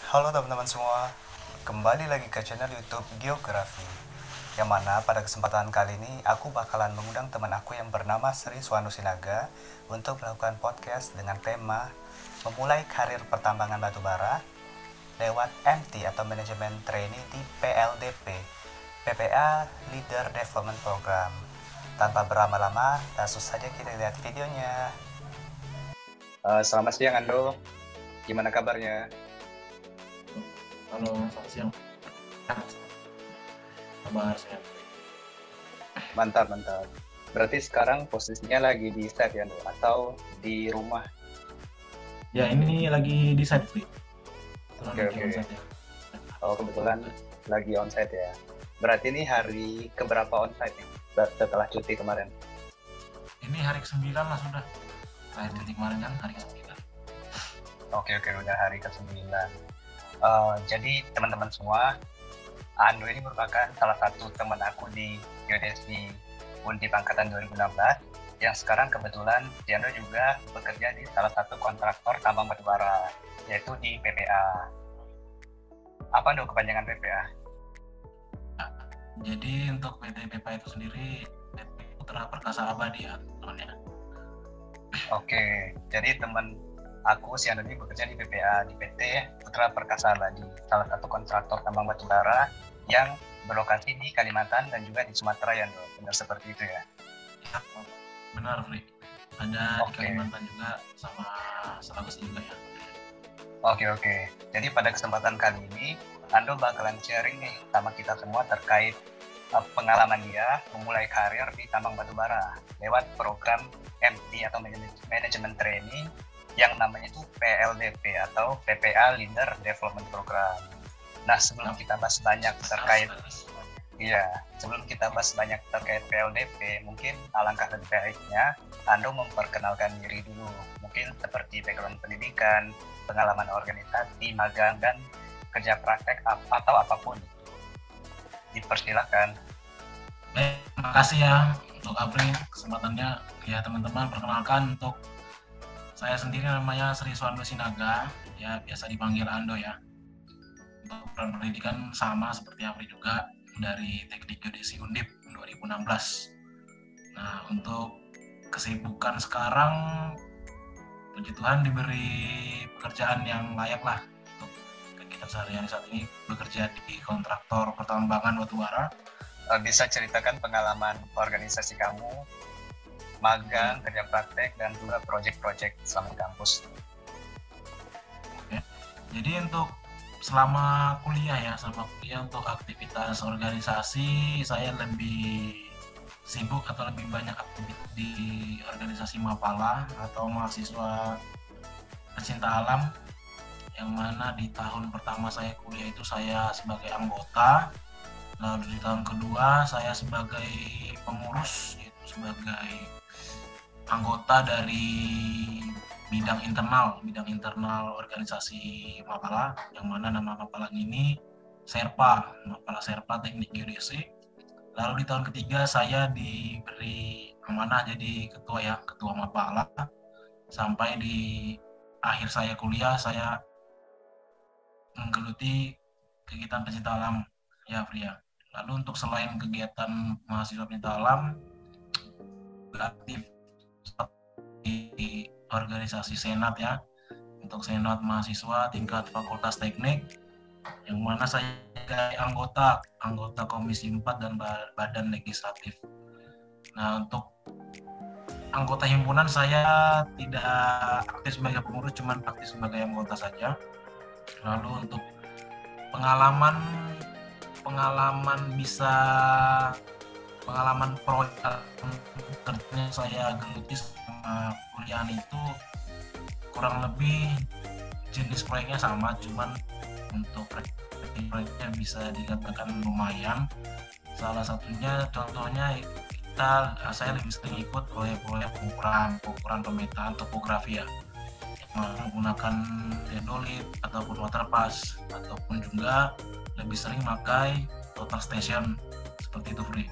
Halo teman-teman semua, kembali lagi ke channel YouTube Geografi. Yang mana pada kesempatan kali ini aku bakalan mengundang teman aku yang bernama Sri Suwanu Sinaga untuk melakukan podcast dengan tema memulai karir pertambangan batubara lewat MT atau Manajemen Trainee di PLDP, PPA Leader Development Program. Tanpa berlama-lama, langsung saja kita lihat videonya. Selamat siang Ando, gimana kabarnya? Halo, selamat siang. Kabar sehat. Mantap. Berarti sekarang posisinya lagi di set ya, atau di rumah? Ya, ini lagi di site, Pri. Oke. Oh, kebetulan lagi onsite ya. Berarti ini hari keberapa onsite nih? Setelah cuti kemarin? Ini hari ke-9 lah sudah. Terakhir cuti kemarin kan hari ke-9. Oke, udah hari ke-9. Jadi teman-teman semua, Ando ini merupakan salah satu teman aku di Geodesi Undip Angkatan 2016 yang sekarang kebetulan Ando juga bekerja di salah satu kontraktor tambang batubara, yaitu di PPA. Apa Ando kepanjangan PPA? Jadi untuk PT PPA itu sendiri PT Putra Perkasa Abadi ya namanya. Oke, jadi teman aku si Ando ini bekerja di PPA, di PT Putra Perkasa Abadi, salah satu kontraktor tambang batubara yang berlokasi di Kalimantan dan juga di Sumatera ya, Ando. Benar seperti itu ya? Ya, benar, Fri. Ada Oke. di Kalimantan juga sama Sulawesi juga ya. Oke. Jadi pada kesempatan kali ini, Ando bakalan sharing nih sama kita semua terkait pengalaman dia memulai karir di tambang batubara lewat program MT atau Manajemen Training yang namanya itu PLDP atau PPA Leader Development Program. Nah, sebelum kita bahas banyak terkait PLDP, mungkin alangkah lebih baiknya Ando memperkenalkan diri dulu. Mungkin seperti background pendidikan, pengalaman organisasi, magang, dan kerja praktek atau apapun. Dipersilakan. Terima kasih ya untuk Apri kesempatannya. Ya teman-teman, perkenalkan untuk saya sendiri namanya Sri Suwanu Sinaga, ya biasa dipanggil Ando ya. Untuk pendidikan sama seperti Apri juga dari Teknik Geodesi Undip 2016. Nah, untuk kesibukan sekarang, puji Tuhan diberi pekerjaan yang layak lah untuk kegiatan sehari-hari saat ini, bekerja di kontraktor pertambangan batubara. Bisa ceritakan pengalaman organisasi kamu, magang, kerja praktek, dan juga proyek-proyek selama di kampus. Oke. Jadi untuk selama kuliah untuk aktivitas organisasi saya lebih sibuk atau lebih banyak aktivitas di organisasi Mapala atau mahasiswa pecinta alam, yang mana di tahun pertama saya kuliah itu saya sebagai anggota, lalu di tahun kedua saya sebagai pengurus, yaitu sebagai anggota dari bidang internal organisasi Mapala, yang mana nama Mapala ini Mapala Serpa Teknik Geodesi. Lalu di tahun ketiga saya diberi amanah jadi ketua Mapala, sampai di akhir saya kuliah saya menggeluti kegiatan pecinta alam ya, Pria. Lalu untuk selain kegiatan mahasiswa pecinta alam, aktif di organisasi Senat ya, untuk Senat mahasiswa tingkat Fakultas Teknik, yang mana saya sebagai anggota Komisi 4 dan Badan Legislatif. Nah, untuk anggota himpunan saya tidak aktif sebagai pengurus, cuma aktif sebagai anggota saja. Lalu untuk pengalaman proyek kerjanya saya geluti sama kuliah itu kurang lebih jenis proyeknya sama, cuman untuk proyeknya bisa dikatakan lumayan. Salah satunya contohnya saya lebih sering ikut proyek-proyek pengukuran pemetaan topografi ya, menggunakan teodolit ataupun waterpass, ataupun juga lebih sering pakai total station seperti itu, Fri.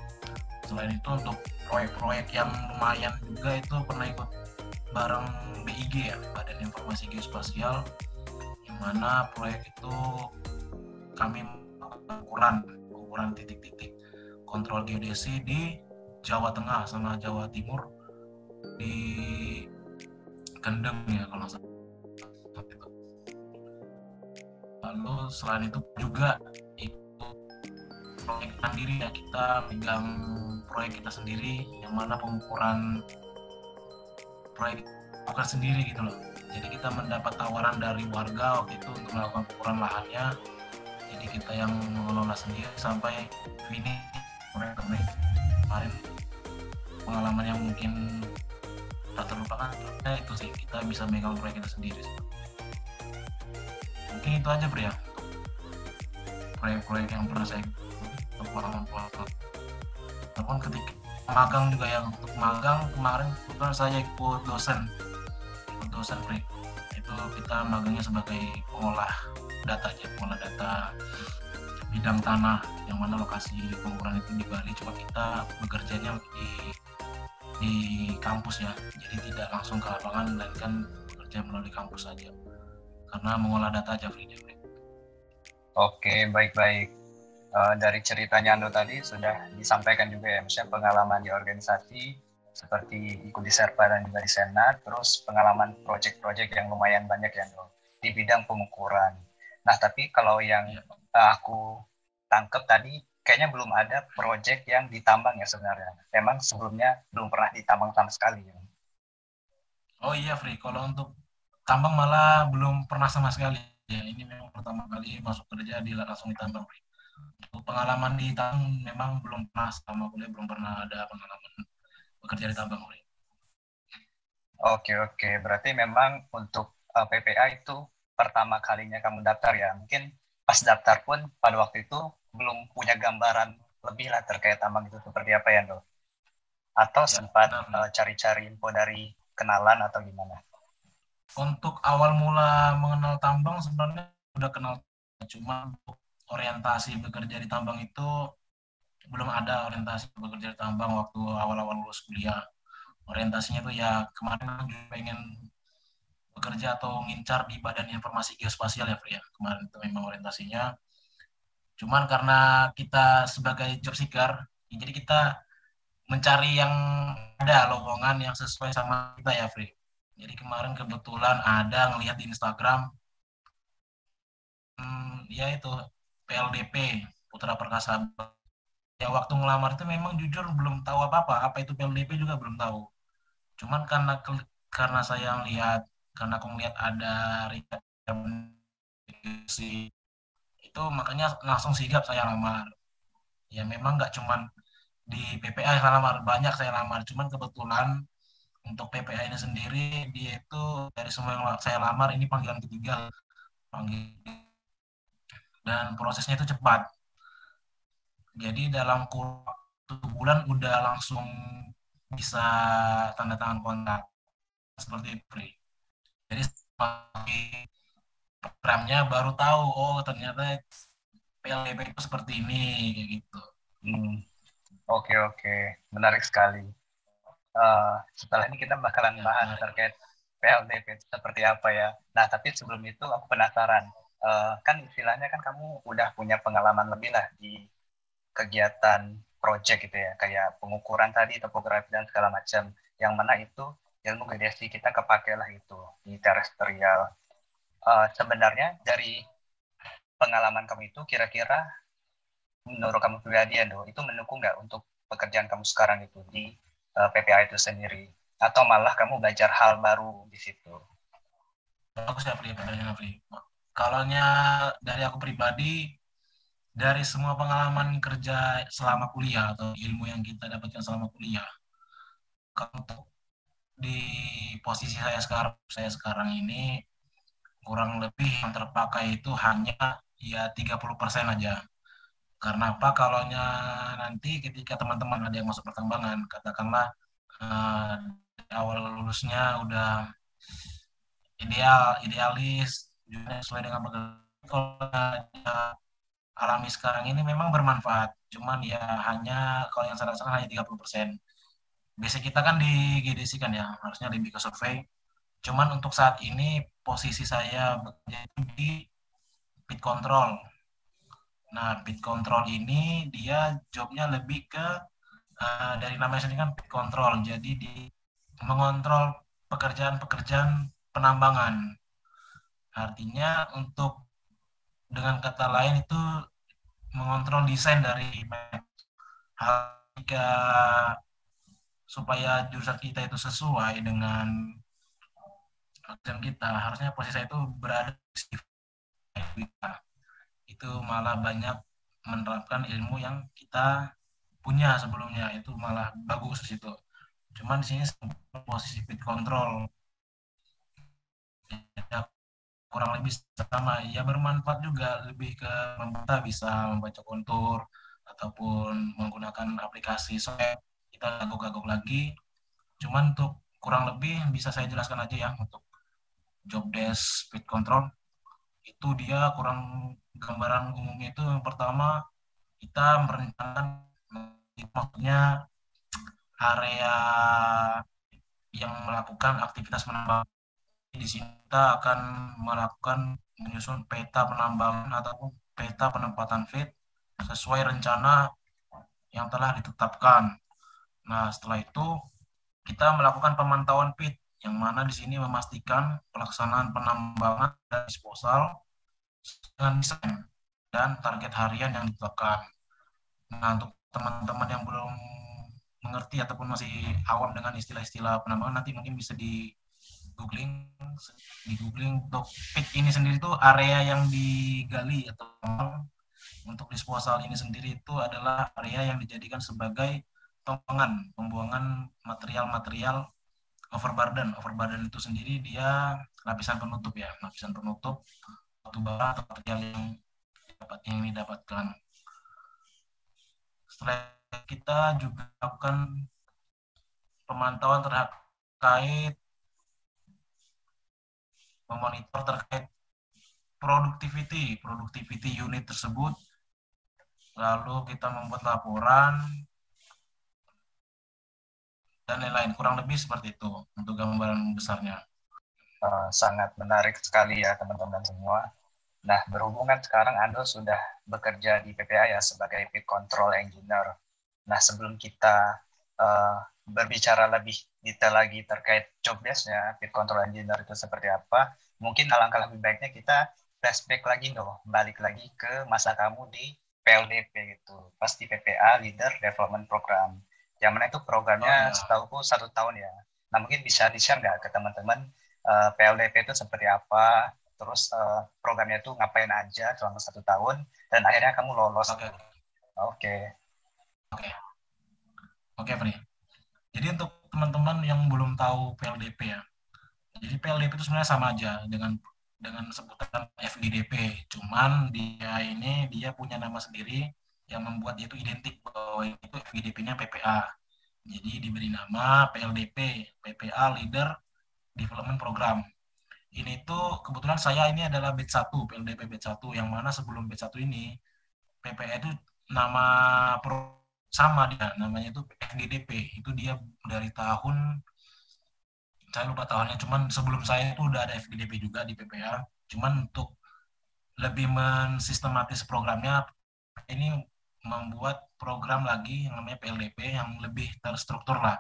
Selain itu untuk proyek-proyek yang lumayan juga itu pernah ikut bareng BIG ya, Badan Informasi Geospasial, yang mana proyek itu kami melakukan pengukuran titik-titik kontrol geodesi di Jawa Tengah sama Jawa Timur, di Kendeng ya kalau nggak salah. Lalu selain itu juga ikut proyek sendiri ya, kita pegang proyek kita sendiri yang mana pengukuran proyek bukan sendiri gitu loh. Jadi kita mendapat tawaran dari warga waktu itu untuk melakukan pengukuran lahannya. Jadi kita yang mengelola sendiri sampai finish proyek kemarin. Pengalaman yang mungkin tak terlupakan itu sih, kita bisa megang proyek kita sendiri. Mungkin itu aja Bro ya, proyek-proyek yang pernah saya pengalaman. Ataupun ketika magang juga ya, untuk magang kemarin kebetulan saya ikut dosen Bro. Itu kita magangnya sebagai pengolah data bidang tanah, yang mana lokasi pengukuran itu di Bali, cuma kita bekerjanya di kampus ya, jadi tidak langsung ke lapangan, melainkan bekerja melalui kampus saja karena mengolah data aja Frida. Oke, baik-baik. Dari ceritanya Ando tadi sudah disampaikan juga ya, misalnya pengalaman di organisasi seperti ikut di Serpa dan juga di Senat, terus pengalaman proyek-proyek yang lumayan banyak ya Ando di bidang pengukuran. Nah, tapi kalau yang aku tangkap tadi, kayaknya belum ada proyek yang ditambang ya sebenarnya. Memang sebelumnya belum pernah ditambang sama sekali ya. Oh iya Fri, kalau untuk tambang malah belum pernah sama sekali ya. Ini memang pertama kali masuk kerja langsung ditambang Fri. Untuk pengalaman di tambang memang belum pernah, sama kuliah belum pernah ada pengalaman bekerja di tambang Fri. Oke. Berarti memang untuk PPA itu pertama kalinya kamu daftar ya. Mungkin pas daftar pun pada waktu itu belum punya gambaran lebih lah terkait tambang itu seperti apa ya, Ando? Atau Ya, sempat benar. cari-cari info dari kenalan atau gimana? Untuk awal mula mengenal tambang sebenarnya udah kenal, cuma untuk orientasi bekerja di tambang itu belum ada orientasi bekerja di tambang waktu awal-awal lulus kuliah. Orientasinya tuh ya kemarin juga pengen bekerja atau ngincar di Badan Informasi Geospasial ya, Fri ya. Kemarin itu memang orientasinya. Cuman karena kita sebagai job seeker, ya jadi kita mencari yang ada lowongan yang sesuai sama kita ya, Fri. Jadi kemarin kebetulan ada ngelihat di Instagram, ya itu PLDP Putra Perkasa. Ya waktu ngelamar itu memang jujur belum tahu apa itu PLDP juga belum tahu. Cuman karena saya lihat, karena aku melihat ada itu makanya langsung sigap saya lamar. Ya memang nggak cuman di PPA saya lamar, banyak saya lamar. Cuman kebetulan untuk PPA ini sendiri dia itu dari semua yang saya lamar ini panggilan ketiga, dan prosesnya itu cepat. Jadi dalam kurun 1 bulan udah langsung bisa tanda tangan kontrak seperti itu. Jadi programnya baru tahu, oh ternyata PLDP itu seperti ini kayak gitu. Oke. Menarik sekali. Setelah ini kita bakalan bahas terkait PLDP itu seperti apa ya. Nah, tapi sebelum itu aku penasaran. Kan istilahnya kan kamu udah punya pengalaman lebih lah di kegiatan project gitu ya, kayak pengukuran tadi, topografi dan segala macam. Yang mana itu ilmu geodesi kita kepake lah itu di terestrial. Sebenarnya dari pengalaman kamu itu kira-kira menurut kamu pribadi itu mendukung nggak untuk pekerjaan kamu sekarang itu di PPA itu sendiri, atau malah kamu belajar hal baru di situ? Bagus ya Fri. Kalau dari aku pribadi, dari semua pengalaman kerja selama kuliah atau ilmu yang kita dapatkan selama kuliah, untuk di posisi saya sekarang ini kurang lebih yang terpakai itu hanya ya 30% aja. Karena apa? Kalau nanti ketika teman-teman ada yang masuk pertambangan, katakanlah awal lulusnya udah idealis, juga sesuai dengan pekerjaan. Kalau alami sekarang ini memang bermanfaat, cuman ya hanya kalau yang saya rasakan hanya 30%. Basic kita kan di GDC kan ya, harusnya lebih ke survei. Cuman untuk saat ini posisi saya bekerja itu di pit control. Nah, pit control ini dia jobnya lebih ke dari namanya sendiri kan pit control, jadi di mengontrol pekerjaan-pekerjaan penambangan. Artinya untuk dengan kata lain itu mengontrol desain dari jika supaya jurusan kita itu sesuai dengan jurusan kita, harusnya posisi saya itu berada di kita. Itu malah banyak menerapkan ilmu yang kita punya sebelumnya, itu malah bagus di situ. Cuman di sini posisi pit control ya, kurang lebih sama, ya bermanfaat juga, lebih ke membaca, bisa membaca kontur ataupun menggunakan aplikasi software, kita gagok-gagok lagi. Cuman untuk kurang lebih bisa saya jelaskan aja ya, untuk job desk speed control itu dia kurang gambaran umumnya itu yang pertama kita merencanakan, maksudnya area yang melakukan aktivitas penambangan. Di sini kita akan melakukan menyusun peta penambangan ataupun peta penempatan feed sesuai rencana yang telah ditetapkan. Nah, setelah itu kita melakukan pemantauan feed yang mana di sini memastikan pelaksanaan penambangan dan disposal dengan desain dan target harian yang ditetapkan. Nah, untuk teman-teman yang belum mengerti ataupun masih awam dengan istilah-istilah penambangan, nanti mungkin bisa googling di googling untuk pit ini sendiri itu area yang digali atau untuk disposal ini sendiri itu adalah area yang dijadikan sebagai pembuangan material-material overburden. Overburden itu sendiri dia lapisan penutup ya, lapisan penutup batu bara atau material yang didapatkan. Setelah kita juga lakukan pemantauan terkait memonitor terkait productivity unit tersebut, lalu kita membuat laporan dan lain-lain. Kurang lebih seperti itu untuk gambaran besarnya. Sangat menarik sekali ya teman-teman semua. Nah, berhubungan sekarang Ando sudah bekerja di PPA ya sebagai pit control engineer. Nah, sebelum kita berbicara lebih detail lagi terkait job desk-nya pit control engineer itu seperti apa, mungkin alangkah lebih baiknya kita flashback lagi balik lagi ke masa kamu di PLDP gitu, pas di PPA Leader Development Program. Yang mana itu programnya setahuku 1 tahun ya. Nah, mungkin bisa di-share nggak ke teman-teman PLDP itu seperti apa, terus programnya itu ngapain aja selama 1 tahun, dan akhirnya kamu lolos. Oke, Fri. Jadi untuk teman-teman yang belum tahu PLDP ya, jadi PLDP itu sebenarnya sama aja dengan sebutan FGDP, cuman dia punya nama sendiri yang membuat dia itu identik bahwa itu FGDP-nya PPA. Jadi diberi nama PLDP, PPA Leader Development Program. Ini tuh kebetulan saya ini adalah batch 1, PLDP batch 1, yang mana sebelum batch 1 ini PPA itu nama sama dia, namanya itu FGDP. Itu dia dari tahun, saya lupa tahunnya, cuman sebelum saya itu udah ada FGDP juga di PPA. Cuman untuk lebih mensistematis programnya, ini membuat program lagi yang namanya PLDP yang lebih terstruktur lah.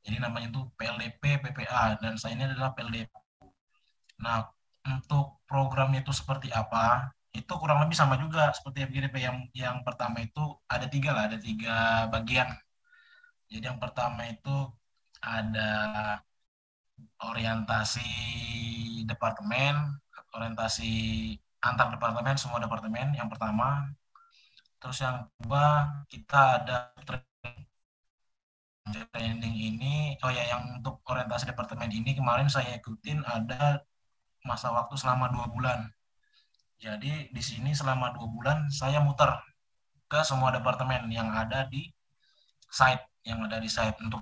Jadi namanya itu PLDP PPA, dan saya ini adalah PLDP. Nah, untuk programnya itu seperti apa? Itu kurang lebih sama juga seperti FGDP. Yang pertama itu ada tiga bagian. Jadi yang pertama itu ada orientasi departemen, orientasi antar departemen, semua departemen yang pertama. Terus yang kedua kita ada training ini, yang untuk orientasi departemen ini kemarin saya ikutin ada masa waktu selama 2 bulan. Jadi di sini selama 2 bulan saya muter ke semua departemen yang ada di site, untuk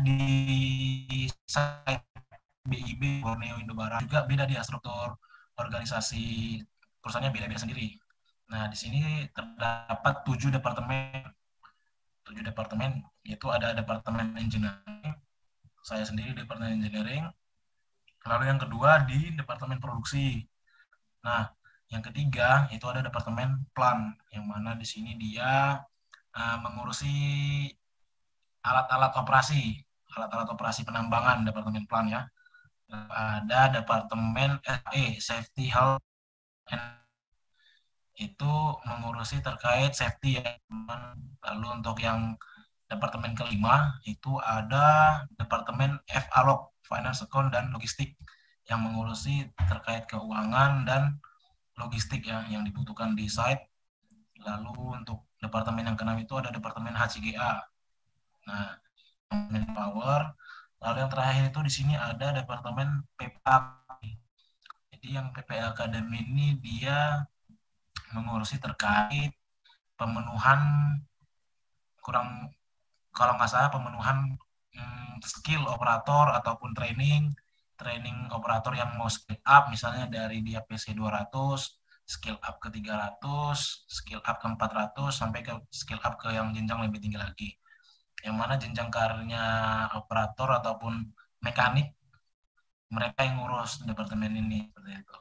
di site BIB Borneo Indobarat juga beda dia struktur organisasi perusahaannya beda-beda sendiri. Nah, di sini terdapat 7 departemen, yaitu ada departemen engineering, saya sendiri di Departemen Engineering. Lalu yang kedua di Departemen Produksi. Nah, yang ketiga itu ada Departemen Plan, yang mana di sini dia mengurusi alat-alat operasi penambangan, Departemen Plan ya. Ada Departemen Safety Health and itu mengurusi terkait safety ya. Lalu untuk yang departemen kelima itu ada Departemen FALOG, Finance Account dan Logistik, yang mengurusi terkait keuangan dan logistik ya yang dibutuhkan di site. Lalu untuk departemen yang keenam itu ada Departemen HCGA. Nah, Departemen Power. Lalu yang terakhir itu di sini ada Departemen PPA. Jadi yang PPA Academy ini dia mengurusi terkait pemenuhan kalau nggak salah pemenuhan skill operator ataupun training operator yang mau skill up misalnya dari dia PC 200 skill up ke 300 skill up ke 400 sampai ke skill up ke yang jenjang lebih tinggi lagi, yang mana jenjang karirnya operator ataupun mekanik mereka yang ngurus departemen ini seperti itu.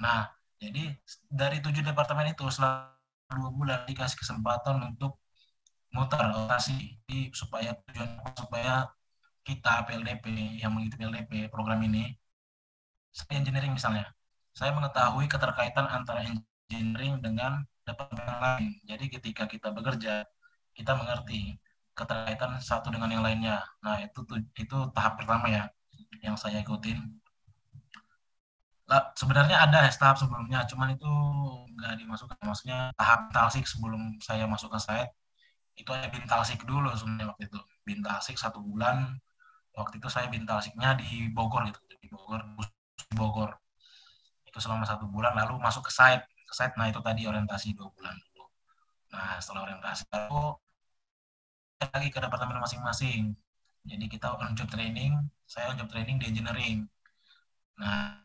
Nah, jadi dari 7 departemen itu selama 2 bulan dikasih kesempatan untuk muter rotasi supaya kita PLDP yang mengikuti PLDP program ini, saya engineering misalnya, saya mengetahui keterkaitan antara engineering dengan departemen lain. Jadi ketika kita bekerja, kita mengerti keterkaitan satu dengan yang lainnya. Nah, itu tahap pertama ya yang saya ikutin. Sebenarnya ada tahap sebelumnya, cuman itu nggak dimasukkan. Maksudnya tahap talsik sebelum saya masuk ke site, itu ada bintalsik dulu sebenarnya waktu itu. Bintalsik 1 bulan. Waktu itu saya bintalsiknya di Bogor gitu. Di Bogor. Itu selama 1 bulan, lalu masuk ke site. Nah itu tadi orientasi 2 bulan dulu. Nah setelah orientasi, lalu lagi ke departemen masing-masing. Jadi kita on job training, saya on job training di engineering. Nah,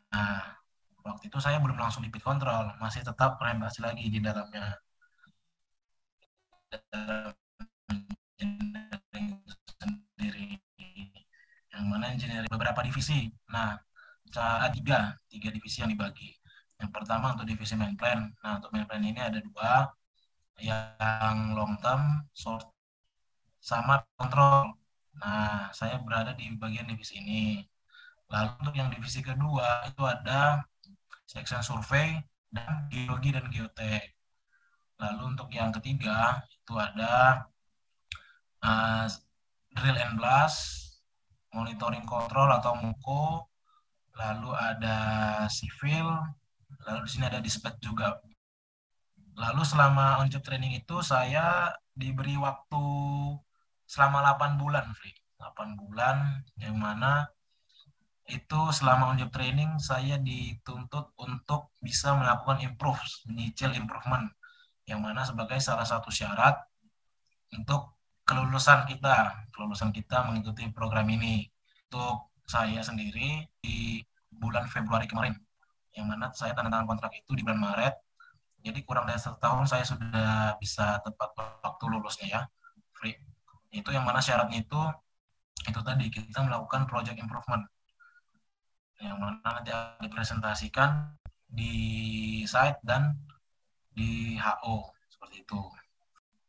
waktu itu saya belum langsung di pit control, masih tetap orientasi lagi di dalamnya. Sendiri. Yang mana engineering beberapa divisi. Nah, ada tiga divisi yang dibagi. Yang pertama untuk divisi main plan. Nah, untuk main plan ini ada 2, yang long term, short, sama kontrol. Nah, saya berada di bagian divisi ini. Lalu untuk yang divisi kedua itu ada section survei dan geologi dan geotek. Lalu untuk yang ketiga itu ada drill and blast, monitoring control atau MUCO, lalu ada civil, lalu di sini ada dispatch juga. Lalu selama on job training itu saya diberi waktu selama 8 bulan, Free. 8 bulan, yang mana itu selama on job training saya dituntut untuk bisa melakukan nyicil improvement, yang mana sebagai salah satu syarat untuk kelulusan kita mengikuti program ini. Untuk saya sendiri di bulan Februari kemarin, yang mana saya tanda tangan kontrak itu di bulan Maret. Jadi kurang dari 1 tahun saya sudah bisa tepat waktu lulusnya ya, Free. Itu yang mana syaratnya itu tadi kita melakukan project improvement, yang mana nanti akan dipresentasikan di site dan di HO seperti itu.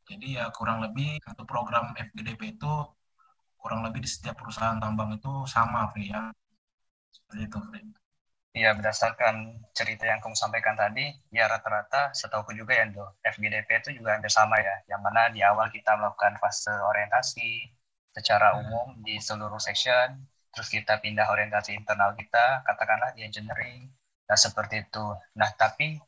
Jadi ya kurang lebih untuk program FGDP itu kurang lebih di setiap perusahaan tambang itu sama, Free ya. Seperti itu, Free. Iya, berdasarkan cerita yang kamu sampaikan tadi, ya rata-rata setauku juga ya, FGDP itu juga hampir sama ya, yang mana di awal kita melakukan fase orientasi secara umum di seluruh section, terus kita pindah orientasi internal kita, katakanlah di engineering, nah seperti itu. Nah, tapi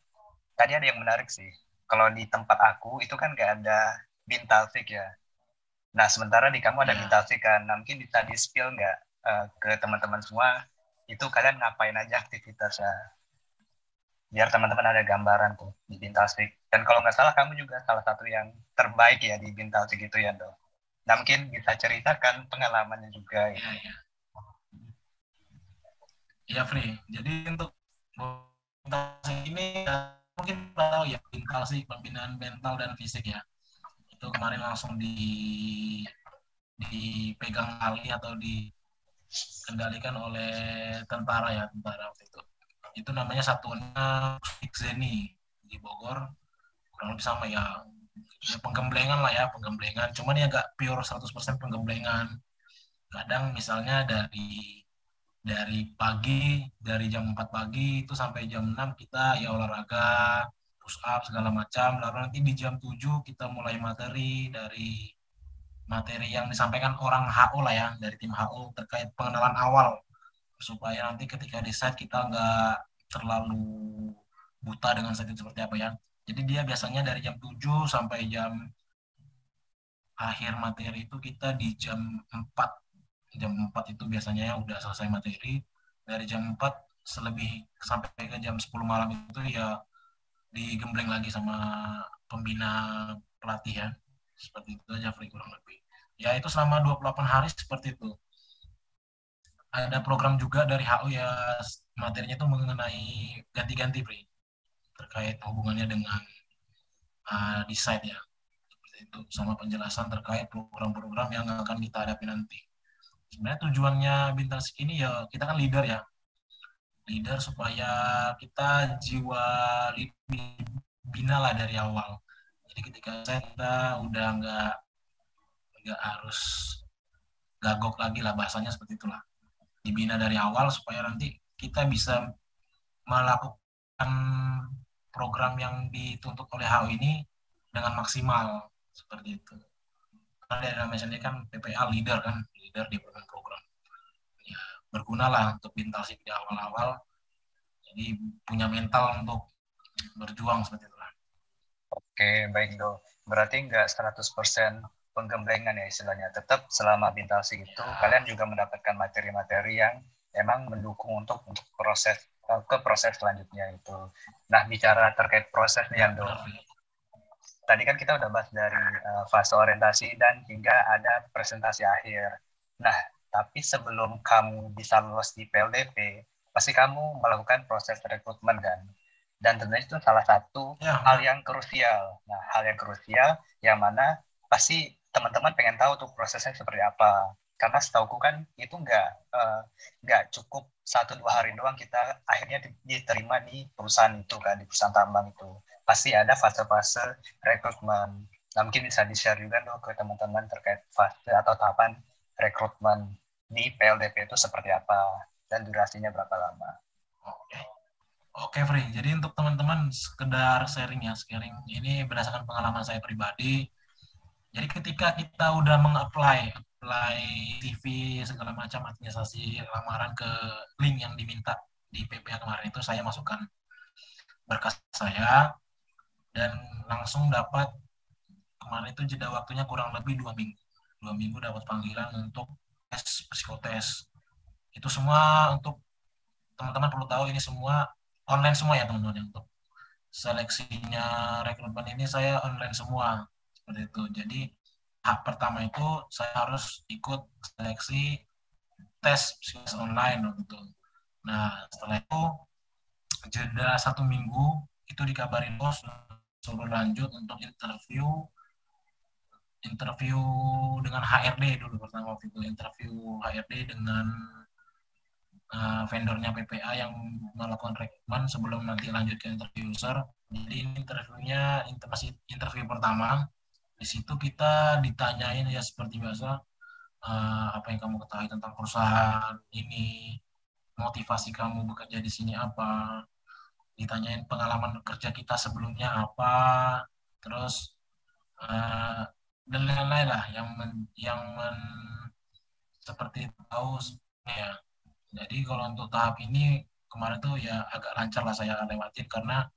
tadi ada yang menarik sih, kalau di tempat aku itu kan nggak ada bintalsik ya. Nah, sementara di kamu ada bintalsik kan, nah mungkin bisa di-spill nggak ke teman-teman semua, itu kalian ngapain aja aktivitasnya, biar teman-teman ada gambaran tuh di bintalsik. Dan kalau nggak salah kamu juga salah satu yang terbaik ya di bintalsik itu ya, Do. Nah, mungkin bisa ceritakan pengalamannya juga. Iya, Free. Jadi untuk bintalsik ini mungkin tahu ya, bintalsik pembinaan mental dan fisik ya. Itu kemarin langsung dipegang kali atau dikendalikan oleh tentara ya, tentara waktu itu. Itu namanya satuannya Pusdik Zeni di Bogor, kurang lebih sama ya. Ya penggemblengan lah ya, penggemblengan. Cuman ya nggak pure 100% penggemblengan. Kadang misalnya dari pagi, dari jam 4 pagi itu sampai jam 6 kita ya olahraga, push up segala macam. Lalu nanti di jam 7 kita mulai materi yang disampaikan orang HO lah ya, dari tim HO terkait pengenalan awal supaya nanti ketika di site kita nggak terlalu buta dengan site itu seperti apa ya. Jadi dia biasanya dari jam 7 sampai jam akhir materi itu kita di jam 4. Jam 4 itu biasanya ya udah selesai materi. Dari jam 4 selebih sampai ke jam 10 malam itu ya digembleng lagi sama pembina pelatih ya. Seperti itu aja Free kurang lebih. Ya itu selama 28 hari seperti itu. Ada program juga dari HU ya, materinya itu mengenai ganti-ganti Free. Terkait hubungannya dengan di site ya. Seperti itu, sama penjelasan terkait program-program yang akan kita hadapi nanti. Sebenarnya tujuannya Bintang Sik ini ya kita kan leader ya, leader supaya kita jiwa bina lah dari awal. Jadi ketika kita udah nggak harus gagok lagi lah, bahasanya seperti itulah, dibina dari awal supaya nanti kita bisa melakukan program yang dituntut oleh HO ini dengan maksimal seperti itu. Karena dari namanya sendiri kan PPA leader kan, leader di program. Ya, berguna lah untuk Bintang Sik di awal-awal. Jadi punya mental untuk berjuang seperti itu lah. Oke, baik Do. Berarti nggak 100% penggemblengan ya istilahnya. Tetap selama Bintang Sik itu kalian juga mendapatkan materi-materi yang emang mendukung untuk proses ke proses selanjutnya itu. Nah, bicara terkait proses nih Do. Tadi kan kita udah bahas dari fase orientasi dan hingga ada presentasi akhir. Nah, tapi sebelum kamu bisa lolos di PLDP, pasti kamu melakukan proses rekrutmen kan? Dan tentunya itu salah satu hal yang krusial. Nah, hal yang krusial yang mana pasti teman-teman pengen tahu tuh prosesnya seperti apa. Karena setauku kan itu nggak cukup 1-2 hari doang kita akhirnya diterima di perusahaan itu kan, di perusahaan tambang itu. Pasti ada fase-fase rekrutmen. Nah, mungkin bisa di-share juga dong ke teman-teman terkait fase atau tahapan rekrutmen di PLDP itu seperti apa dan durasinya berapa lama. Oke, Free. Jadi untuk teman-teman sekedar sharing ya, sharing ini berdasarkan pengalaman saya pribadi. Jadi ketika kita udah apply CV segala macam administrasi lamaran ke link yang diminta di PPA kemarin itu, saya masukkan berkas saya dan langsung dapat, kemarin itu jeda waktunya kurang lebih 2 minggu. 2 minggu dapat panggilan untuk tes psikotes. Itu semua untuk teman-teman perlu tahu, ini semua online semua ya teman-teman. Untuk seleksinya rekrutmen ini saya online semua seperti itu. Jadi tahap pertama itu saya harus ikut seleksi tes psikotes online gitu. Nah setelah itu jeda 1 minggu itu dikabarin bos suruh lanjut untuk interview dengan HRD dulu pertama waktu itu, interview HRD dengan vendornya PPA yang melakukan rekrutmen sebelum nanti lanjut ke interview user. Jadi ini interviewnya masih interview pertama. Di situ kita ditanyain ya seperti biasa, apa yang kamu ketahui tentang perusahaan ini, motivasi kamu bekerja di sini apa, ditanyain pengalaman kerja kita sebelumnya apa, terus dan lain-lain lah seperti tahu ya. Jadi kalau untuk tahap ini kemarin tuh ya agak lancar lah saya lewatin, karena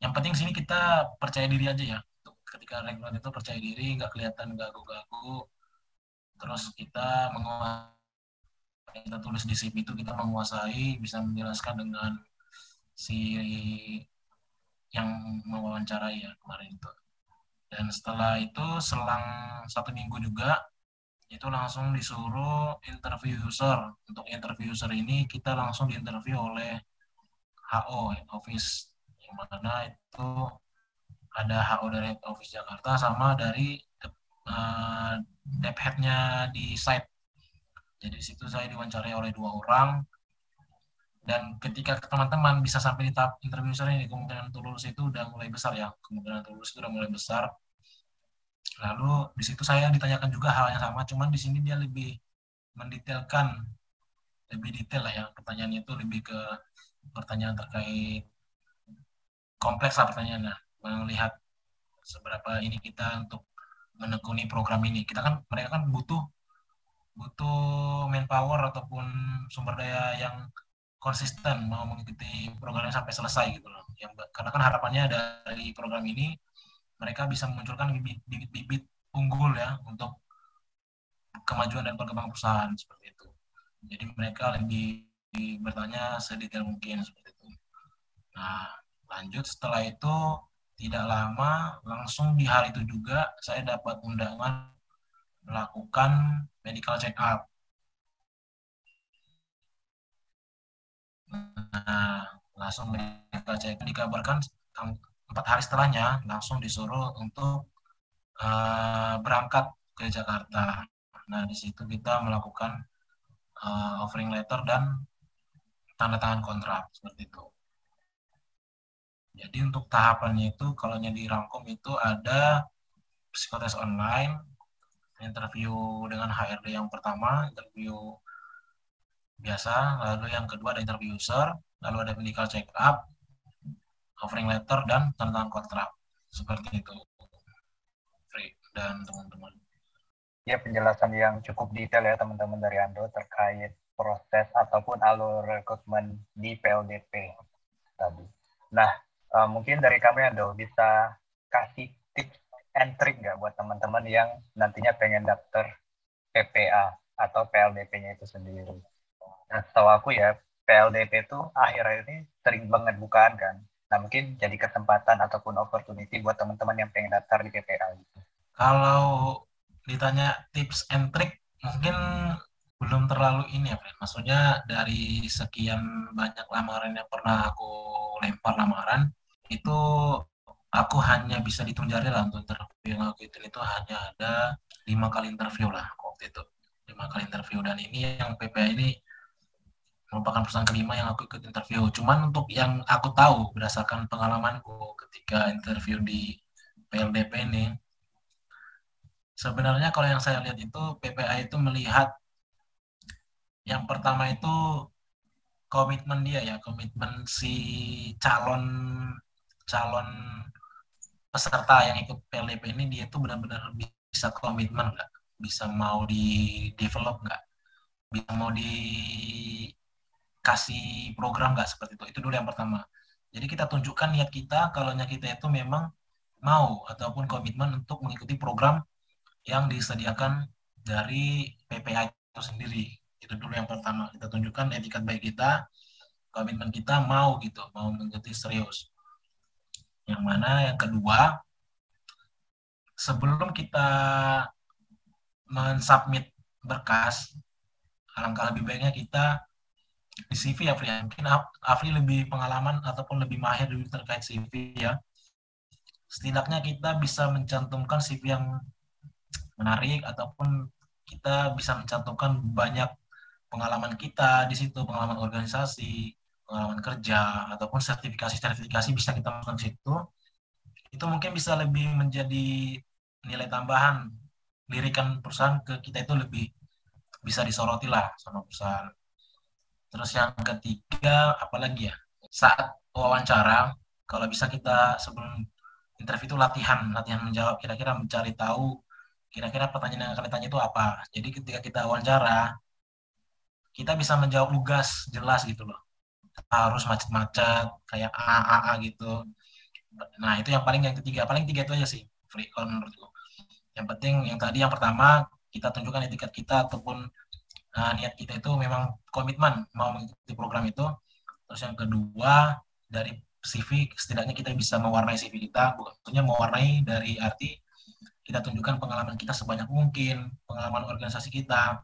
yang penting sini kita percaya diri aja ya. Ketika rekrutmen itu percaya diri, nggak kelihatan gagu-gagu, terus kita kita tulis di CV itu kita menguasai, bisa menjelaskan dengan si yang mewawancarai ya kemarin itu. Dan setelah itu selang 1 minggu juga itu langsung disuruh interview user. Untuk interview user ini kita langsung diinterview oleh HO, Head Office, yang mana itu ada HO dari Head Office Jakarta sama dari Dep Head-nya di site. Jadi di situ saya diwawancarai oleh 2 orang, dan ketika teman-teman bisa sampai di tahap interview ini, kemungkinan untuk lulus itu udah mulai besar ya, kemungkinan untuk lulus itu udah mulai besar. Lalu di situ saya ditanyakan juga hal yang sama, cuman di sini dia lebih mendetailkan, lebih detail lah ya, pertanyaannya itu lebih ke pertanyaan terkait kompleks lah pertanyaannya, melihat seberapa ini kita untuk menekuni program ini. Kita kan, mereka kan butuh butuh manpower ataupun sumber daya yang konsisten mau mengikuti programnya sampai selesai gitu loh. Karena kan harapannya dari program ini mereka bisa memunculkan bibit-bibit unggul ya untuk kemajuan dan perkembangan perusahaan seperti itu. Jadi mereka lebih bertanya sedetail mungkin seperti itu. Nah, lanjut setelah itu tidak lama, langsung di hari itu juga saya dapat undangan melakukan medical check up. Nah, langsung medical check up dikabarkan 4 hari setelahnya langsung disuruh untuk berangkat ke Jakarta. Nah, di situ kita melakukan offering letter dan tanda tangan kontrak seperti itu. Jadi untuk tahapannya itu, kalau yang dirangkum itu ada psikotes online, interview dengan HRD yang pertama, interview biasa, lalu yang kedua ada interview user, lalu ada medical check up, offering letter, dan tanda tangan kontrak. Seperti itu, Free dan teman-teman. Ya, penjelasan yang cukup detail ya teman-teman dari Ando terkait proses ataupun alur rekrutmen di PLDP tadi. Nah, mungkin dari kami Ando bisa kasih tips and trick nggak buat teman-teman yang nantinya pengen daftar PPA atau PLDP-nya itu sendiri. Nah, setahu aku ya, PLDP itu akhir-akhir ini sering banget bukaan kan. Nah, mungkin jadi kesempatan ataupun opportunity buat teman-teman yang pengen daftar di PPA gitu. Kalau ditanya tips and trick, mungkin belum terlalu ini ya, Fred. Maksudnya dari sekian banyak lamaran yang pernah aku lempar lamaran, itu aku hanya bisa dihitung jari lah untuk interview yang aku itu hanya ada 5 kali interview lah waktu itu. 5 kali interview, dan ini yang PPA ini merupakan perusahaan kelima yang aku ikut interview. Cuman untuk yang aku tahu berdasarkan pengalamanku ketika interview di PLDP ini, sebenarnya kalau yang saya lihat itu PPA itu melihat yang pertama itu komitmen dia ya, komitmen si calon calon peserta yang ikut PLDP ini, dia itu benar-benar bisa komitmen nggak, bisa mau di develop nggak, bisa mau dikasih program nggak, seperti itu dulu yang pertama. Jadi kita tunjukkan niat kita, kalau niat kita itu memang mau ataupun komitmen untuk mengikuti program yang disediakan dari PPA itu sendiri. Itu dulu yang pertama, kita tunjukkan etikat baik kita, komitmen kita mau gitu, mau mengikuti serius. Yang mana yang kedua, sebelum kita mensubmit berkas, alangkah lebih baiknya kita di CV ya, Fri. Mungkin Afri lebih pengalaman ataupun lebih mahir terkait CV ya. Setidaknya kita bisa mencantumkan CV yang menarik, ataupun kita bisa mencantumkan banyak pengalaman kita di situ, pengalaman organisasi, pengalaman kerja, ataupun sertifikasi bisa kita masukkan di situ. Itu mungkin bisa lebih menjadi nilai tambahan, lirikan perusahaan ke kita itu lebih bisa disoroti lah sama perusahaan. Terus yang ketiga, apalagi ya, saat wawancara, kalau bisa kita sebelum interview itu latihan menjawab, kira-kira mencari tahu kira-kira pertanyaan yang akan ditanya itu apa. Jadi ketika kita wawancara, kita bisa menjawab lugas, jelas gitu loh. Harus macet-macet, kayak A gitu. Nah, itu yang ketiga. Paling tiga itu aja sih, Free, kalau menurutku. Yang penting, yang tadi yang pertama, kita tunjukkan etikat kita ataupun niat kita itu memang komitmen mau mengikuti program itu. Terus yang kedua, dari CV, setidaknya kita bisa mewarnai CV kita, maksudnya mewarnai dari arti kita tunjukkan pengalaman kita sebanyak mungkin, pengalaman organisasi kita,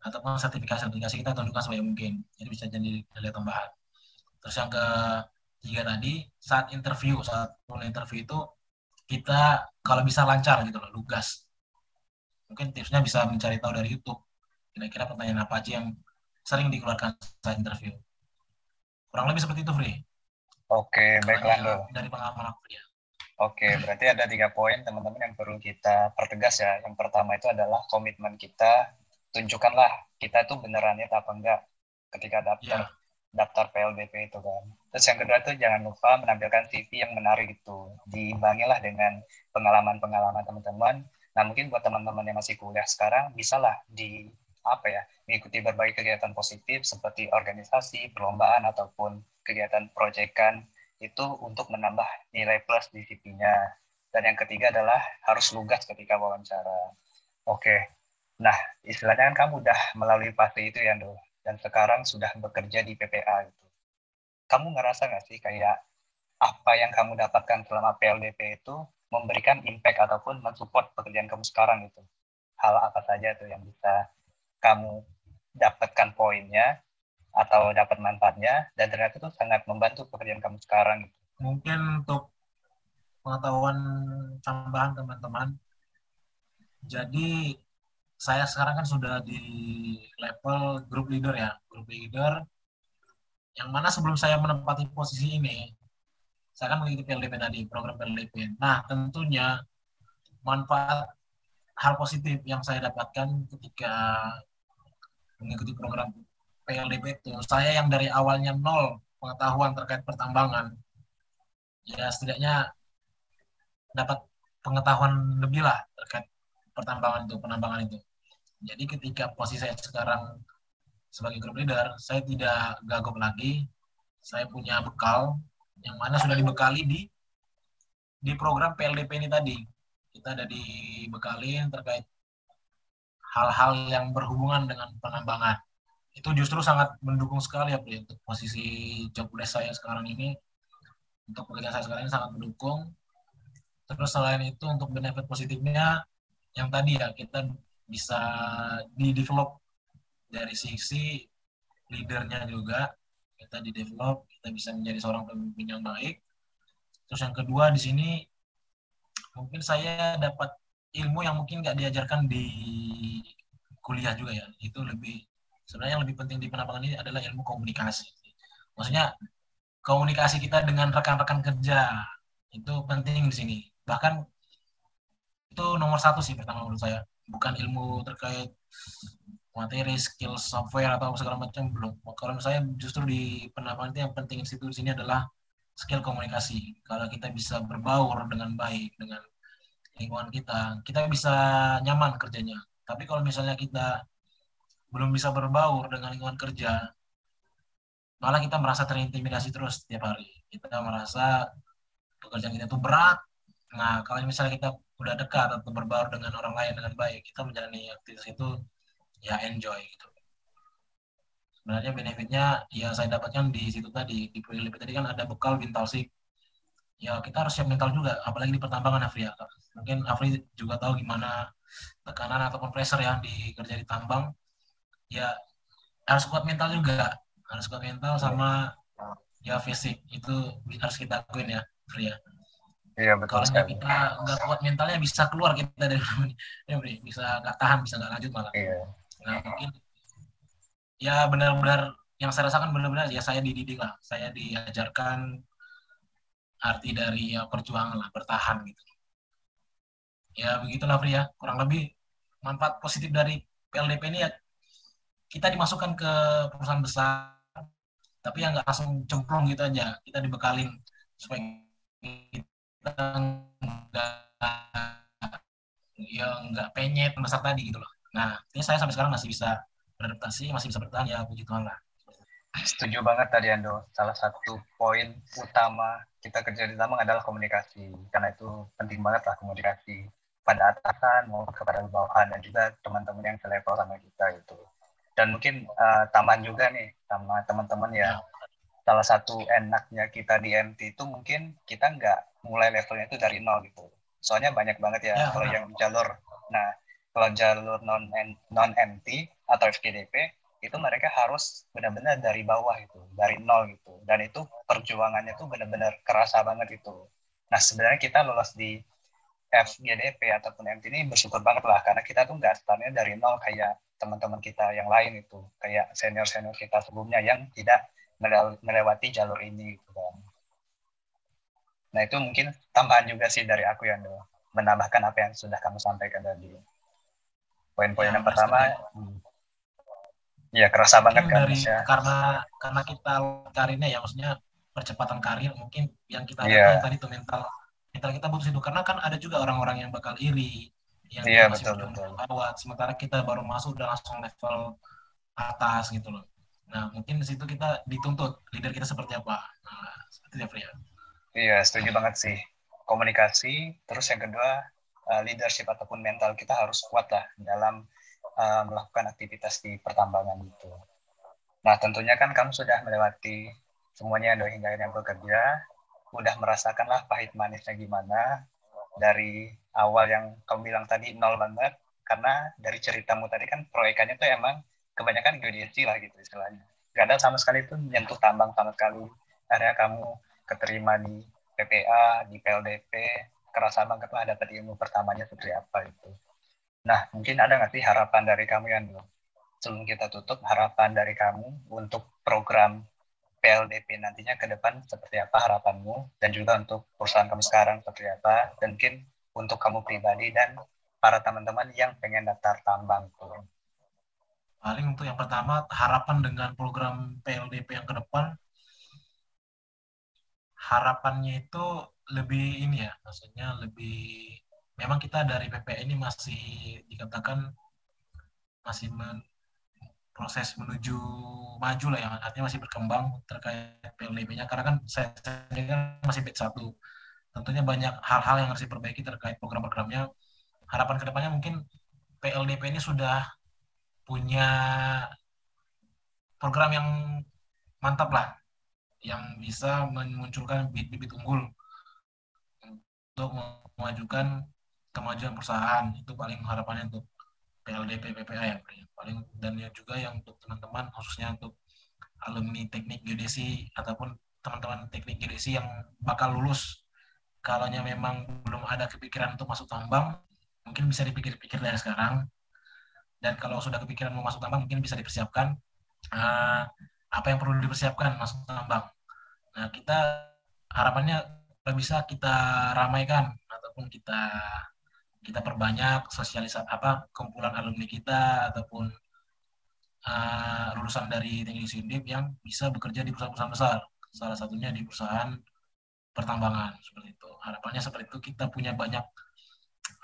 ataupun sertifikasi kita tunjukkan sebanyak mungkin. Jadi bisa jadi nilai tambahan. Terus yang ketiga tadi, saat mulai interview itu, kita kalau bisa lancar gitu loh, lugas. Mungkin tipsnya bisa mencari tahu dari YouTube. Kira-kira pertanyaan apa aja yang sering dikeluarkan saat interview. Kurang lebih seperti itu, Free. Oke, baik Banyak Lando. dari pengalaman aku ya. Oke, berarti ada 3 poin teman-teman yang perlu kita pertegas ya. Yang pertama itu adalah komitmen kita. Tunjukkanlah kita tuh beneran niat apa enggak ketika daftar Ya, daftar PLDP itu kan. Terus yang kedua tuh jangan lupa menampilkan CV yang menarik itu. Diimbangilah dengan pengalaman-pengalaman teman-teman. Nah, mungkin buat teman-teman yang masih kuliah sekarang, bisalah di apa ya, mengikuti berbagai kegiatan positif seperti organisasi, perlombaan, ataupun kegiatan proyekan itu untuk menambah nilai plus di CV-nya. Dan yang ketiga adalah harus lugas ketika wawancara. Oke, nah istilahnya kan kamu udah melalui fase itu ya, Do, dan sekarang sudah bekerja di PPA gitu. Kamu ngerasa nggak sih kayak apa yang kamu dapatkan selama PLDP itu memberikan impact ataupun mensupport pekerjaan kamu sekarang gitu? Hal apa saja tuh yang bisa kamu dapatkan poinnya atau dapat manfaatnya dan ternyata itu sangat membantu pekerjaan kamu sekarang gitu. mungkin untuk pengetahuan tambahan teman-teman. Jadi saya sekarang kan sudah di level group leader ya, group leader. Yang mana sebelum saya menempati posisi ini, saya kan mengikuti PLDP tadi, program PLDP. Nah, tentunya manfaat hal positif yang saya dapatkan ketika mengikuti program PLDP itu, saya yang dari awalnya nol pengetahuan terkait pertambangan, ya setidaknya dapat pengetahuan lebih lah terkait pertambangan itu, penambangan itu. Jadi ketika posisi saya sekarang sebagai group leader, saya tidak gagap lagi. Saya punya bekal yang mana sudah dibekali di program PLDP ini tadi. Kita ada dibekalin terkait hal-hal yang berhubungan dengan penambangan. Itu justru sangat mendukung sekali ya, Pri, untuk posisi job desk saya sekarang ini, untuk pekerjaan saya sekarang ini sangat mendukung. Terus selain itu untuk benefit positifnya, yang tadi ya, kita bisa di-develop dari sisi leadernya juga, kita di-develop, kita bisa menjadi seorang pemimpin yang baik. Terus yang kedua di sini, mungkin saya dapat ilmu yang mungkin nggak diajarkan di kuliah juga ya. Itu lebih, sebenarnya yang lebih penting di penambangan ini adalah ilmu komunikasi. Maksudnya komunikasi kita dengan rekan-rekan kerja itu penting di sini. Bahkan itu nomor satu sih pertama menurut saya. Bukan ilmu terkait materi, skill software atau segala macam belum. Kalau saya justru di penambangan itu yang penting di sini adalah skill komunikasi. Kalau kita bisa berbaur dengan baik dengan lingkungan kita, kita bisa nyaman kerjanya. Tapi kalau misalnya kita belum bisa berbaur dengan lingkungan kerja, malah kita merasa terintimidasi terus setiap hari. Kita merasa pekerjaan kita itu berat. Nah, kalau misalnya kita udah dekat atau berbaur dengan orang lain dengan baik, kita menjalani aktivitas itu ya enjoy gitu. Sebenarnya benefitnya ya saya dapatkan di situ tadi, di PLDP tadi kan ada bekal Bintalsik. Ya kita harus siap mental juga, apalagi di pertambangan Afri ya. Mungkin Afri juga tahu gimana tekanan ataupun pressure yang dikerja di tambang. Ya harus kuat mental juga, harus kuat mental sama ya fisik itu harus kita akuin ya, Afri ya. Iya, betul Kalau sekali. kita nggak kuat mentalnya bisa keluar kita dari ya, bisa nggak tahan, bisa nggak lanjut malah. Iya. Nah mungkin ya benar-benar yang saya rasakan benar-benar ya saya dididik lah, saya diajarkan arti dari ya perjuangan lah, bertahan gitu. Ya begitulah Fri ya, kurang lebih manfaat positif dari PLDP ini ya kita dimasukkan ke perusahaan besar, tapi ya nggak langsung cemplung gitu aja, kita dibekalin supaya kita nggak penyet besar tadi gitu loh. Nah, ini saya sampai sekarang masih bisa beradaptasi, masih bisa bertahan ya puji Tuhan lah. Setuju banget tadi Ando. Salah satu poin utama kita kerja di tambang adalah komunikasi. Karena itu penting banget lah komunikasi pada atasan maupun kepada bawahan dan juga teman-teman yang selevel sama kita itu. Dan mungkin tambahan juga nih sama teman-teman ya. Ya, Salah satu enaknya kita di MT itu mungkin kita nggak mulai levelnya itu dari nol gitu. Soalnya banyak banget ya ya kalau benar. yang jalur. Nah, kalau jalur non MT atau FGDP itu mereka harus benar-benar dari bawah gitu, dari nol gitu. Dan itu perjuangannya tuh benar-benar kerasa banget gitu. Nah, sebenarnya kita lolos di FGDP ataupun MT ini bersyukur banget lah karena kita tuh nggak startnya dari nol kayak teman-teman kita yang lain itu, kayak senior-senior kita sebelumnya yang tidak melewati jalur ini gitu kan. Nah itu mungkin tambahan juga sih dari aku ya, menambahkan apa yang sudah kamu sampaikan tadi. Poin-poin yang pertama, ya kerasa banget kan dari Masya. karena kita karirnya ya, maksudnya percepatan karir, mungkin yang kita harapkan tadi tuh mental kita butuh itu, karena kan ada juga orang-orang yang bakal iri yang dia masih berjuang lewat, sementara kita baru masuk udah langsung level atas gitu loh. Nah mungkin di situ kita dituntut leader kita seperti apa. Nah seperti itu ya. Iya setuju banget sih, komunikasi. Terus yang kedua, leadership ataupun mental kita harus kuat lah dalam melakukan aktivitas di pertambangan itu. Nah tentunya kan kamu sudah melewati semuanya hingga akhirnya bekerja, udah merasakanlah pahit manisnya gimana. Dari awal yang kamu bilang tadi nol banget, karena dari ceritamu tadi kan proyekannya tuh emang kebanyakan geodesi lah gitu istilahnya. Gak ada sama sekali tuh menyentuh tambang sama sekali. Akhirnya kamu keterima di PPA, di PLDP, kerasa banget lah dapat ilmu pertamanya seperti apa itu. Nah mungkin ada nggak sih harapan dari kamu Yando? Sebelum kita tutup, harapan dari kamu untuk program PLDP nantinya ke depan seperti apa harapanmu, dan juga untuk perusahaan kamu sekarang seperti apa, dan mungkin untuk kamu pribadi dan para teman-teman yang pengen daftar tambang tuh. Paling untuk yang pertama, harapan dengan program PLDP yang ke depan, harapannya itu lebih ini ya, maksudnya lebih, memang kita dari PPA ini masih dikatakan masih proses menuju maju lah ya, artinya masih berkembang terkait PLDP-nya, karena kan saya kan masih batch 1. Tentunya banyak hal-hal yang harus diperbaiki terkait program-programnya. Harapan kedepannya mungkin PLDP ini sudah punya program yang mantap lah, yang bisa memunculkan bibit-bibit unggul untuk memajukan kemajuan perusahaan. Itu paling harapannya untuk PLDP PPA ya paling, dan ya juga yang untuk teman-teman khususnya untuk alumni teknik geodesi ataupun teman-teman teknik geodesi yang bakal lulus, kalau memang belum ada kepikiran untuk masuk tambang, mungkin bisa dipikir-pikir dari sekarang. Dan kalau sudah kepikiran mau masuk tambang, mungkin bisa dipersiapkan apa yang perlu dipersiapkan masuk tambang. Nah kita harapannya bisa kita ramaikan ataupun kita perbanyak sosialisasi kumpulan alumni kita ataupun lulusan dari teknik Sindip yang bisa bekerja di perusahaan-perusahaan besar, salah satunya di perusahaan pertambangan seperti itu. Harapannya seperti itu, kita punya banyak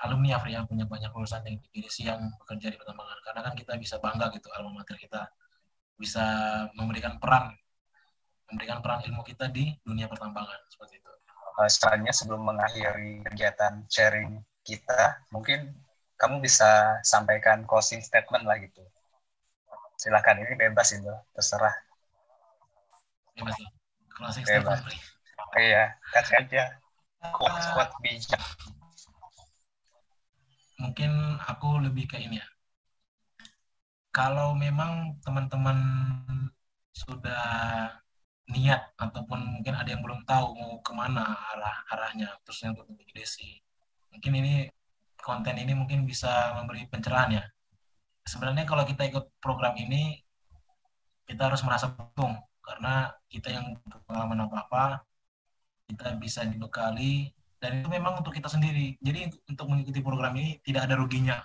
alumni Afria, punya banyak lulusan teknik geodesi yang bekerja di pertambangan, karena kan kita bisa bangga gitu alma mater kita bisa memberikan peran ilmu kita di dunia pertambangan seperti itu. Selanjutnya sebelum mengakhiri kegiatan sharing kita, mungkin kamu bisa sampaikan closing statement lah gitu. Silakan, ini bebas itu, terserah. Bebas ya. Closing bebas. Statement. Iya, kasih aja quote bijak. Mungkin aku lebih ke ini ya. Kalau memang teman-teman sudah niat ataupun mungkin ada yang belum tahu mau kemana arahnya terusnya untuk geodesi, mungkin ini konten ini mungkin bisa memberi pencerahan ya. Sebenarnya kalau kita ikut program ini kita harus merasa beruntung karena kita yang pengalaman apa-apa kita bisa dibekali, dan itu memang untuk kita sendiri. Jadi untuk mengikuti program ini tidak ada ruginya,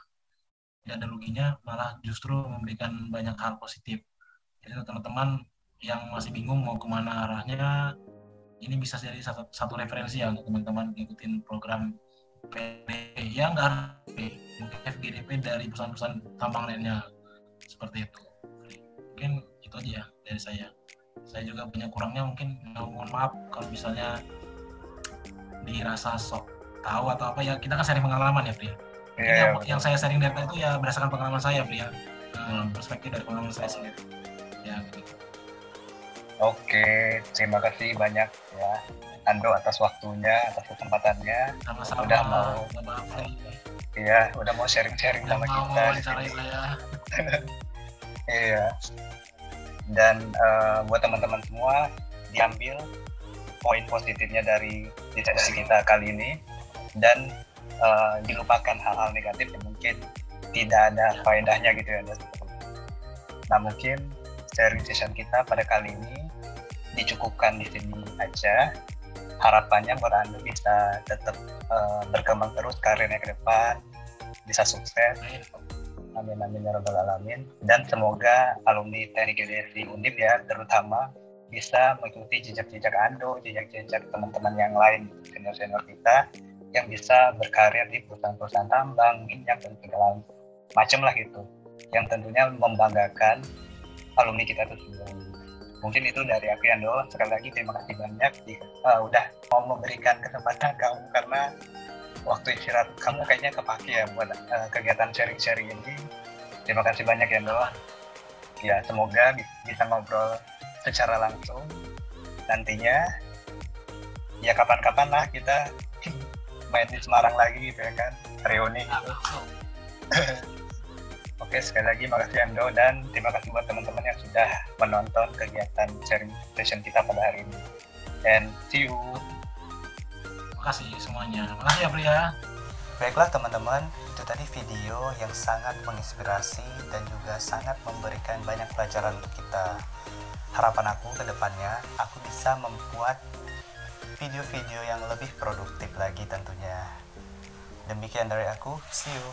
malah justru memberikan banyak hal positif. Jadi teman-teman yang masih bingung mau kemana arahnya, ini bisa jadi satu referensi ya untuk teman-teman ngikutin program PDP yang nggak mungkin FGDP dari perusahaan-perusahaan tambang lainnya seperti itu. Mungkin itu aja ya dari saya. Saya juga punya kurangnya, mungkin mohon maaf kalau misalnya dirasa sok tahu atau apa ya, kita kan sharing pengalaman ya Pria. Yang saya sharing dari tadi itu ya berdasarkan pengalaman saya Pria, perspektif dari pengalaman saya sendiri. Ya gitu. Oke, terima kasih banyak ya Ando atas waktunya, atas kesempatannya. Sama-sama. Udah mau sharing-sharing sama kita. Ya. Iya. Dan buat teman-teman semua, diambil poin positifnya dari diskusi kita kali ini, dan dilupakan hal-hal negatif yang mungkin tidak ada faedahnya gitu ya. Nah, mungkin sharing session kita pada kali ini dicukupkan di sini aja. Harapannya Ando bisa tetap berkembang terus karirnya ke depan, bisa sukses. Amin amin ya rabbal alamin. Dan semoga alumni Teknik Geodesi Undip ya terutama bisa mengikuti jejak-jejak Ando, jejak-jejak teman-teman yang lain, senior-senior kita yang bisa berkarir di perusahaan-perusahaan tambang, minyak, dan segala macam lah gitu, yang tentunya membanggakan alumni kita tersebut. Mungkin itu dari aku, Ando. Sekali lagi terima kasih banyak udah mau memberikan kesempatan kamu, karena waktu istirahat kamu kayaknya kepake ya buat kegiatan sharing-sharing ini. Terima kasih banyak, Ando. Ya, semoga bisa ngobrol secara langsung nantinya. Ya, kapan-kapan lah kita main di Semarang lagi gitu ya kan, reuni. Oke, sekali lagi makasih Ando, dan terima kasih buat teman-teman yang sudah menonton kegiatan sharing session kita pada hari ini. And see you. Makasih semuanya. Makasih ya Pria. Baiklah teman-teman, itu tadi video yang sangat menginspirasi dan juga sangat memberikan banyak pelajaran untuk kita. Harapan aku ke depannya, aku bisa membuat video-video yang lebih produktif lagi tentunya. Demikian dari aku, see you.